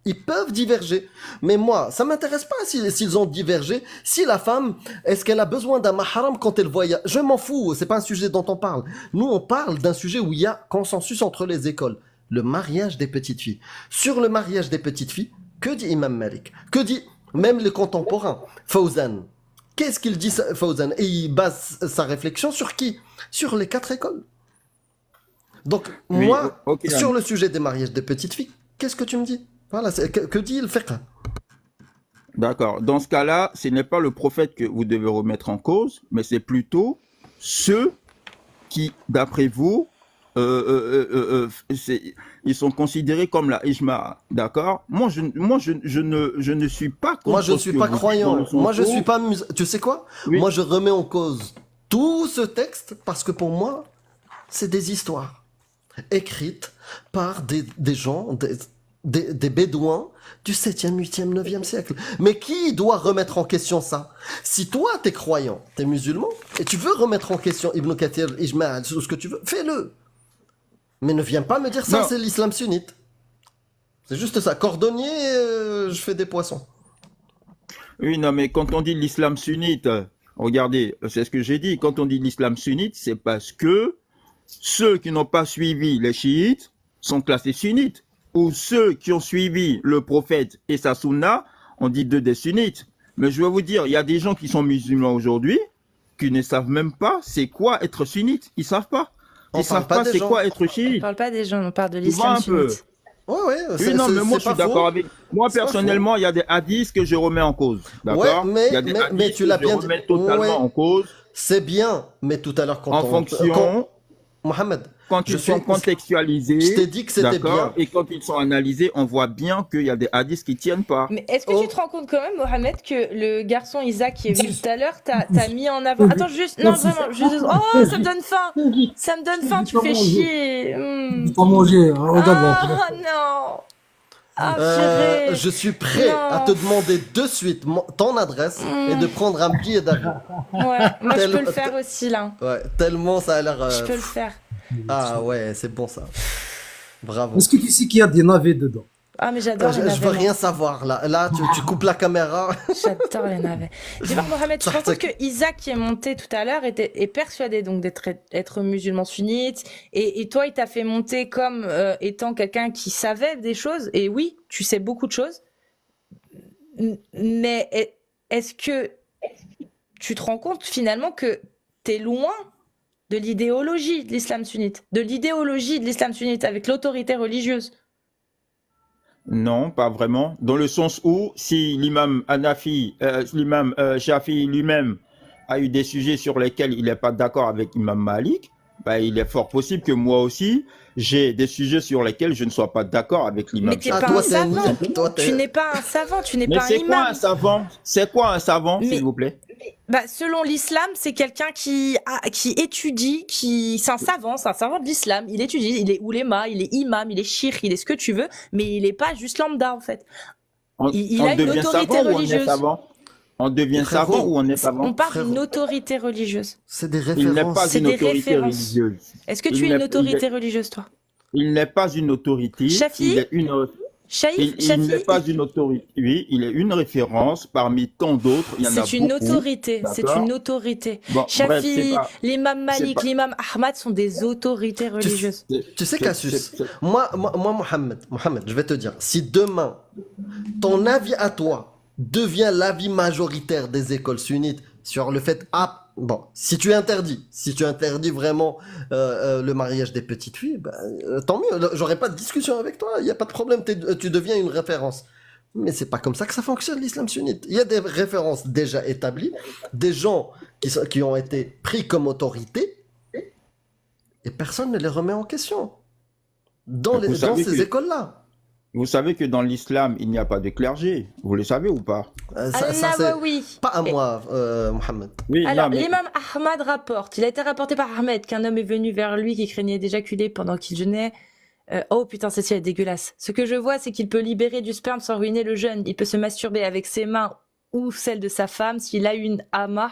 ils peuvent diverger. Mais moi, ça m'intéresse pas s'ils ont divergé. Si la femme, est-ce qu'elle a besoin d'un mahram quand elle voyage? Je m'en fous, c'est pas un sujet dont on parle. Nous, on parle d'un sujet où il y a consensus entre les écoles. Le mariage des petites filles. Sur le mariage des petites filles, que dit Imam Malik? Que dit même les contemporains? Fawzan. Qu'est-ce qu'il dit, Fawzan? Et il base sa réflexion sur qui? Sur les 4 écoles. Donc, Oui, moi, ok. sur le sujet des mariages des petites filles, qu'est-ce que tu me dis? Voilà, que dit le fiqh? D'accord. Dans ce cas-là, ce n'est pas le prophète que vous devez remettre en cause, mais c'est plutôt ceux qui, d'après vous, ils sont considérés comme la ijma. D'accord? Moi, je ne suis pas contre Moi, je ne ce suis que pas vous dites croyant. dans le sens Moi, je où- suis pas Tu sais quoi? Oui. Moi, je remets en cause tout ce texte parce que pour moi, c'est des histoires écrites par des gens, des bédouins du 7e, 8e, 9e siècle. Mais qui doit remettre en question ça? Si toi, t'es croyant, t'es musulman, et tu veux remettre en question Ibn Kathir, Ijma', tout ce que tu veux, fais-le. Mais ne viens pas me dire ça, Non. c'est l'islam sunnite. C'est juste ça. Cordonnier, je fais des poissons. Oui, non, mais quand on dit l'islam sunnite, regardez, c'est ce que j'ai dit. Quand on dit l'islam sunnite, c'est parce que ceux qui n'ont pas suivi les chiites sont classés sunnites. Ou ceux qui ont suivi le prophète et sa sunna, on dit d'eux des sunnites. Mais je vais vous dire, il y a des gens qui sont musulmans aujourd'hui qui ne savent même pas c'est quoi être sunnite. Ils savent pas. On Ils parle savent pas pas des c'est gens. quoi être On chiite. parle pas des gens, on parle de Tu vois l'islam un peu. sunnite. Ouais, Oui, non, mais moi je suis d'accord avec. Moi C'est pas personnellement, il y a des hadiths que je remets en cause. D'accord? Ouais, Il y a des mais hadiths tu que l'as je bien dit. remets totalement Ouais. en cause C'est bien, mais tout à l'heure quand en fonction Mohamed, quand je ils sont suis- contextualisés. je t'ai dit que c'était D'accord? bien. Et quand ils sont analysés, on voit bien qu'il y a des hadiths qui tiennent pas. Mais est-ce que Oh. tu te rends compte quand même, Mohamed, que le garçon Isaac qui est venu tout à l'heure, t'as mis en avant. Attends, juste, non, vraiment, juste. Oh, ça me donne faim! Ça me donne faim, tu fais chier! Pas manger, regarde. Ah non! Ah, purée! Je suis prêt Non. à te demander de suite ton adresse et de prendre un billet d'avion. Ouais, moi je Tel- peux le faire aussi là. Ouais, tellement ça a l'air. Je peux le faire. Ah ouais, c'est bon ça. Bravo. Est-ce que tu sais qu'il y a des navets dedans? Ah, mais j'adore les Je navets. veux moi. rien savoir là. Là, tu coupes la caméra. J'adore les navets. Dis voir, Mohamed, tu te rends compte que Isaac qui est monté tout à l'heure est persuadé donc d'être musulman sunnite et toi il t'a fait monter comme étant quelqu'un qui savait des choses et oui, tu sais beaucoup de choses. Mais est-ce que tu te rends compte finalement que t'es loin de l'idéologie de l'islam sunnite, avec l'autorité religieuse? Non, pas vraiment. Dans le sens où, si l'imam Shafi'i lui-même a eu des sujets sur lesquels il n'est pas d'accord avec l'imam Malik, bah, il est fort possible que moi aussi, j'ai des sujets sur lesquels je ne sois pas d'accord avec l'imam Mais t'es Shafi'i. pas toi, un t'es un savant. imam. Toi, t'es- Tu n'es pas un savant, tu n'es Mais pas un c'est quoi imam. un savant? C'est quoi un savant, Mais- s'il vous plaît? Bah, selon l'islam, c'est quelqu'un qui étudie, c'est un savant de l'islam. Il étudie, il est ouléma, il est imam, il est shir, il est ce que tu veux, mais il est pas juste lambda en fait. Il a une devient autorité savant ou on est religieuse. savant? On devient Frérot, savant ou on est On savant? parle d'une Frérot. autorité religieuse. C'est des Il n'est références. pas C'est une des autorité références. religieuse. Est-ce que Il tu es n'est- une autorité religieuse, toi? Il n'est pas une autorité. Shafi'i Il est une Shafi'i, il n'est pas une autorité. Oui, il est une référence parmi tant d'autres. Il y en a c'est une beaucoup. autorité, c'est D'accord. une autorité. Bon, bref, Shafi'i, c'est pas- l'imam c'est Malik, pas- l'imam Ahmad sont des autorités religieuses. Tu sais, c'est- Cassius, c'est- moi, Mohamed, je vais te dire, si demain, ton avis à toi devient l'avis majoritaire des écoles sunnites sur le fait, si tu interdis vraiment le mariage des petites filles, tant mieux, j'aurai pas de discussion avec toi, il n'y a pas de problème, tu deviens une référence. Mais c'est pas comme ça que ça fonctionne l'islam sunnite. Il y a des références déjà établies, des gens qui ont été pris comme autorité, et personne ne les remet en question dans Vous savez ces que- écoles-là. Vous savez que dans l'islam, il n'y a pas de clergé. Vous le savez ou pas? Ça, c'est Al-Nawawi. pas à moi, Mohamed. Oui, Alors, non, mais l'imam Ahmad rapporte, il a été rapporté par Ahmed qu'un homme est venu vers lui qui craignait d'éjaculer pendant qu'il jeûnait. Oh putain, ceci est dégueulasse. Ce que je vois, c'est qu'il peut libérer du sperme sans ruiner le jeûne. Il peut se masturber avec ses mains ou celles de sa femme s'il a une ama.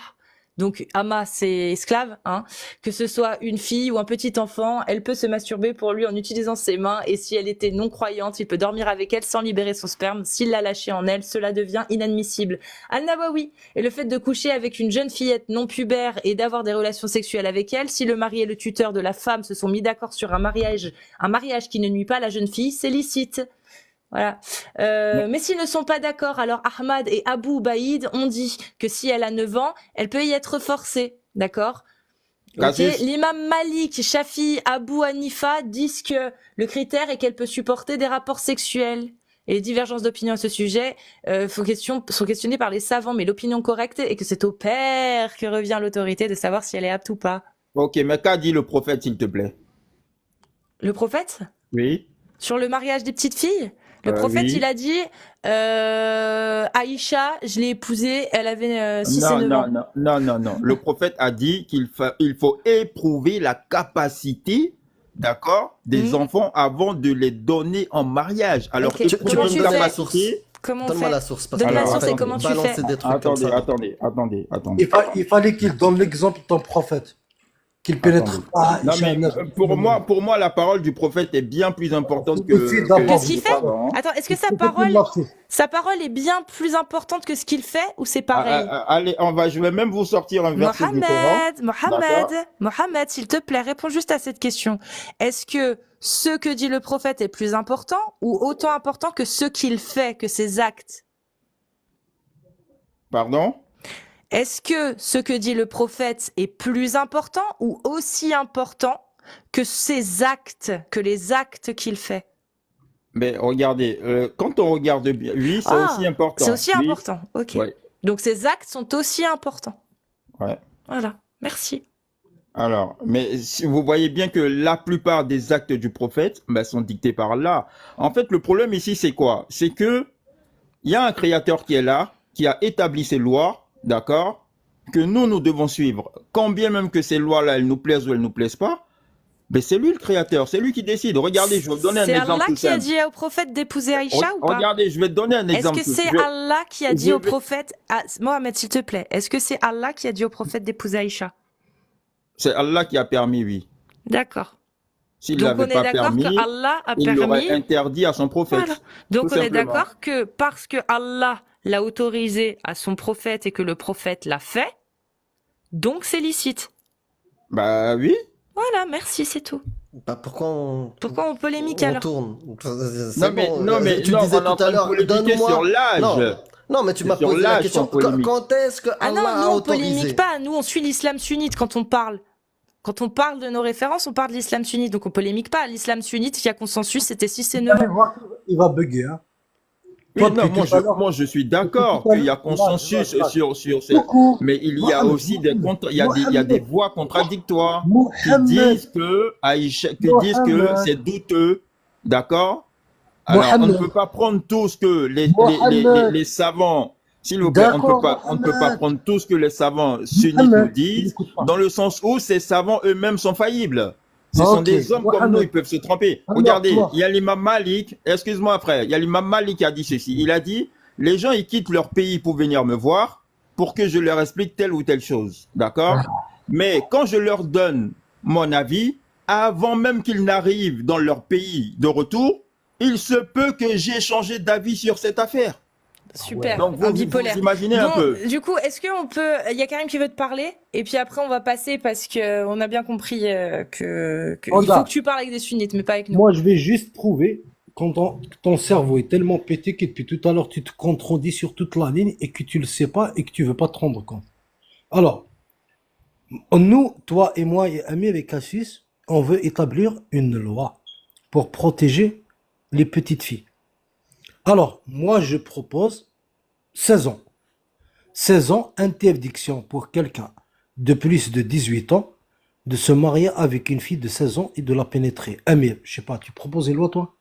Donc ama, c'est esclave, hein. Que ce soit une fille ou un petit enfant, elle peut se masturber pour lui en utilisant ses mains. Et si elle était non croyante, il peut dormir avec elle sans libérer son sperme. S'il l'a lâché en elle, cela devient inadmissible. Al-Nawawi. Et le fait de coucher avec une jeune fillette non pubère et d'avoir des relations sexuelles avec elle, si le mari et le tuteur de la femme se sont mis d'accord sur un mariage qui ne nuit pas à la jeune fille, c'est licite. Voilà. Mais s'ils ne sont pas d'accord, alors Ahmad et Abu Baïd ont dit que si elle a 9 ans, elle peut y être forcée. D'accord? Ok. Cassius, L'imam Malik, Shafi, Abu Hanifa disent que le critère est qu'elle peut supporter des rapports sexuels. Et les divergences d'opinion à ce sujet sont questionnées par les savants, mais l'opinion correcte est que c'est au père que revient l'autorité de savoir si elle est apte ou pas. ok, mais qu'a dit le prophète, s'il te plaît? Le prophète? Oui, Sur le mariage des petites filles? Le prophète, oui. il a dit Aïcha, je l'ai épousée, elle avait 6 et Non, 9 ans. non. Le prophète a dit il faut éprouver la capacité, d'accord, des Mhm. enfants avant de les donner en mariage. Alors, Ok. Tu éprouver peux Comment me tu une donner fais la source? capacité. Comment on Donne-moi fait la source, parce Donne que la Alors, source et attendez, comment tu balancer fais des trucs comme ça. Attendez. Il fallait qu'il donne l'exemple de ton prophète. Qu'il pénètre Attendez. pas. Non, mais pour moi, la parole du prophète est bien plus importante que. Suffit d'abord. Qu'est-ce qu'il fait? Pardon. Attends, est-ce que Le prophète, il l'a fait. sa parole est bien plus importante que ce qu'il fait ou c'est pareil? Allez, je vais même vous sortir un verset du Coran. Mohamed, s'il te plaît, réponds juste à cette question. Est-ce que ce que dit le prophète est plus important ou autant important que ce qu'il fait, que ses actes? Pardon? Est-ce que ce que dit le prophète est plus important ou aussi important que ses actes, que les actes qu'il fait? Mais regardez, quand on regarde bien, oui, c'est aussi important. C'est aussi Oui. important, ok. Ouais. Donc ses actes sont aussi importants. Ouais. Voilà, merci. Alors, mais si vous voyez bien que la plupart des actes du prophète sont dictés par Allah. En fait, le problème ici, c'est quoi? C'est que il y a un créateur qui est là, qui a établi ces lois, d'accord, que nous devons suivre. Quand bien même que ces lois-là, elles nous plaisent ou elles nous plaisent pas, mais c'est lui le créateur, c'est lui qui décide. Regardez, je vais vous donner un exemple C'est Allah tout qui a simple. dit au prophète d'épouser Aïcha ou pas? Regardez, je vais te donner un Est-ce exemple. que c'est Allah qui a dit au prophète... Mohamed, s'il te plaît, est-ce que c'est Allah qui a dit au prophète d'épouser Aïcha? C'est Allah qui a permis, oui. D'accord. S'il Donc on l'avait est pas d'accord permis, que Allah a il l'aurait permis... interdit à son prophète. Voilà. Donc Tout on est simplement. d'accord que parce que Allah l'a autorisé à son prophète et que le prophète l'a fait, donc c'est licite. Bah oui. Voilà, merci, c'est tout. Bah, pourquoi on polémique on alors? tourne? Non mais tu non, disais on est en tout à train de l'heure, polémiquer donne-moi. sur l'âge. Non, mais tu C'est m'as sur posé la l'âge question. qu'on polémique. Quand est-ce que Ah non, Allah nous a on autorisé? polémique pas, nous on suit l'islam sunnite quand on parle. Quand on parle de nos références, on parle de l'islam sunnite, donc on polémique pas. L'islam sunnite, il y a consensus, c'était 6 et 9 ans. Il va bugger. Hein. Oui, Toi, non, depuis tout à l'heure- moi je suis d'accord qu'il y a consensus sur ces... Coucou. Mais il y a Mohamed, aussi il y a des voix contradictoires qui Mohamed. disent que Mohamed. c'est douteux, d'accord? Alors on ne Mohamed. peut pas prendre tout ce que Mohamed. les savants, s'il vous plaît, on ne peut pas prendre tout ce que les savants sunnites nous Mohamed, disent, n'écoute pas. dans le sens où ces savants eux-mêmes sont faillibles. Ce sont Ok. des hommes comme Mohamed. nous, ils peuvent se tromper. Alors, Regardez, toi. il y a l'imam Malik, excuse-moi frère, il y a l'imam Malik qui a dit ceci. Il a dit, les gens ils quittent leur pays pour venir me voir pour que je leur explique telle ou telle chose. D'accord? Mais quand je leur donne mon avis, avant même qu'ils n'arrivent dans leur pays de retour, il se peut que j'ai changé d'avis sur cette affaire. Super, Donc un vous bipolaire. imaginez un Bon, peu. du coup, est-ce qu'on peut... Il y a Karim qui veut te parler, et puis après on va passer parce que on a bien compris que il Onda. faut que tu parles avec des sunnites, mais pas avec nous. Moi, je vais juste prouver quand ton cerveau est tellement pété que depuis tout à l'heure, tu te contredis sur toute la ligne et que tu le sais pas et que tu veux pas te rendre compte. Alors, nous, toi et moi et Ami avec Cassis, on veut établir une loi pour protéger les petites filles. Alors, moi, je propose 16 ans. 16 ans, interdiction pour quelqu'un de plus de 18 ans de se marier avec une fille de 16 ans et de la pénétrer. Amir, je sais pas, tu proposes une loi, toi?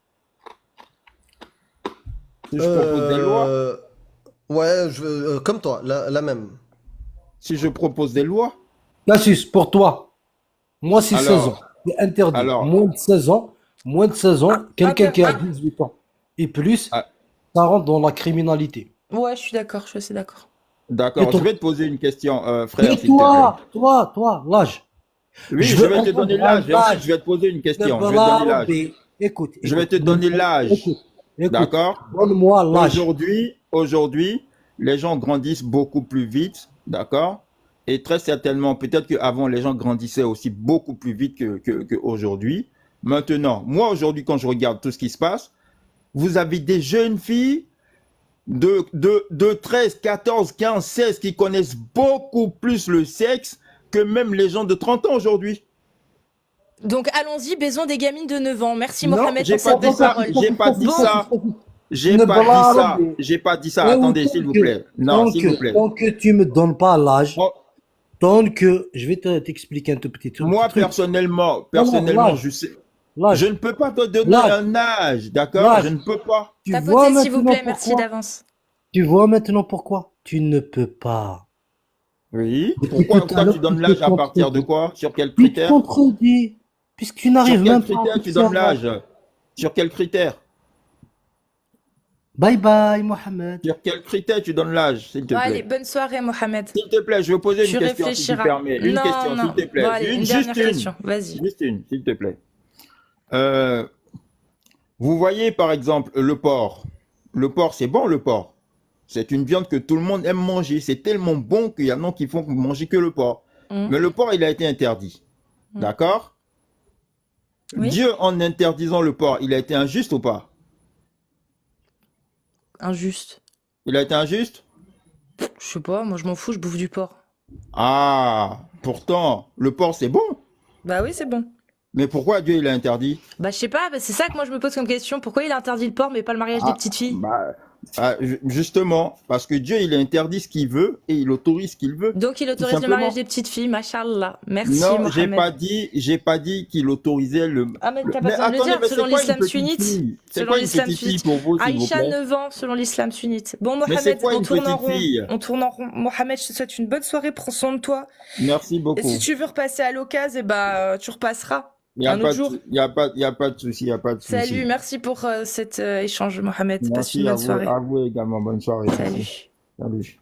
Si je propose des lois, Ouais, comme toi, la même. si je propose des lois, Cassius, pour toi, moi c'est 16 ans. alors, C'est interdit. alors, Moins de 16 ans, quelqu'un Ok. qui a 18 ans et plus, ah, ça rentre dans la criminalité. Ouais, je suis d'accord, je suis assez d'accord. Et d'accord, je toi, vais te poser une question, frère, et s'il te plaît. toi, l'âge. Oui, Je je veux vais te donner entendre un l'âge et ensuite âge je vais te poser une de question. Je vais te donner l'âge. Barbe. Écoute, Je vais écoute, te donner l'âge, écoute, d'accord? donne-moi l'âge. Aujourd'hui, les gens grandissent beaucoup plus vite, d'accord? Et très certainement, peut-être qu'avant, les gens grandissaient aussi beaucoup plus vite qu'aujourd'hui. Maintenant, moi, aujourd'hui, quand je regarde tout ce qui se passe, vous avez des jeunes filles de 13, 14, 15, 16 qui connaissent beaucoup plus le sexe que même les gens de 30 ans aujourd'hui. Donc allons-y, baisons des gamines de 9 ans. Merci Non, Mohamed j'ai pour pas cette dit belle ça, parole. j'ai pas dit Bon, ça, j'ai Ne pas dit ça, Barbe. j'ai pas dit ça. Et Attendez, s'il vous plaît. Non, s'il vous plaît. tant que tu me donnes pas l'âge, Moi, tant que je vais t'expliquer un tout petit truc. moi, personnellement, l'âge, je sais, je l'âge, ne peux pas te donner l'âge, un âge, d'accord? l'âge. Je ne peux pas. Tu vois tapotez s'il vous maintenant plaît, merci pourquoi? d'avance. Tu vois maintenant pourquoi? Tu ne peux pas. Oui. Depuis Pourquoi tout à toi, l'heure, tu donnes tu l'âge te à partir de contredis. quoi? Sur quels Tu te critères? contredis, puisque tu Sur n'arrives quels même pas à critères tu fixer donnes un âge. l'âge? Sur quels critères? Bye bye, Mohamed. Sur quels critères tu donnes l'âge, s'il te Bon, allez, plaît? bonne soirée Mohamed. S'il te plaît, je vais poser Tu une question si tu réfléchiras. permets. Une Non, question, s'il non. te Bon, plaît. allez, une Juste dernière une. question. Vas-y. Juste une, s'il te plaît. Euh, Vous voyez, par exemple, le porc. Le porc, c'est bon, le porc. C'est une viande que tout le monde aime manger. C'est tellement bon qu'il y en a qui font manger que le porc. Mm. Mais le porc, il a été interdit. Mm. D'accord? Oui. Dieu, en interdisant le porc, il a été injuste ou pas? Injuste. Il a été injuste? Je sais pas, moi je m'en fous, je bouffe du porc. Ah, pourtant, le porc, c'est bon. Bah oui, c'est bon. Mais pourquoi Dieu, il a interdit? Bah je sais pas, bah, c'est ça que moi je me pose comme question. Pourquoi il a interdit le porc mais pas le mariage des Ah, petites filles? justement, parce que Dieu, il interdit ce qu'il veut et il autorise ce qu'il veut. Donc il Tout autorise le simplement. mariage des petites filles, machallah. Merci Non, j'ai Mohamed. pas dit qu'il autorisait le. Ah mais t'as Mais pas besoin de le attendez, dire, mais selon c'est quoi une l'islam petite sunnite. fille? C'est Selon quoi une l'islam petite fille sunnite. pour vous, s'il vous Aïcha, plaît? 9 ans, selon l'islam sunnite. Bon Mais c'est Mohamed, quoi on une tourne en petite rond. fille? On tourne en rond. Mohamed, je te souhaite une bonne soirée, prends soin de toi. Merci Et beaucoup. si tu veux repasser à l'occasion, eh bah tu repasseras Il y a un pas autre jour. il y a pas de souci, il y a pas de Salut, souci. merci pour cet échange Mohamed. Passe une Merci bonne soirée. à vous également. Bonne soirée. Salut. Salut.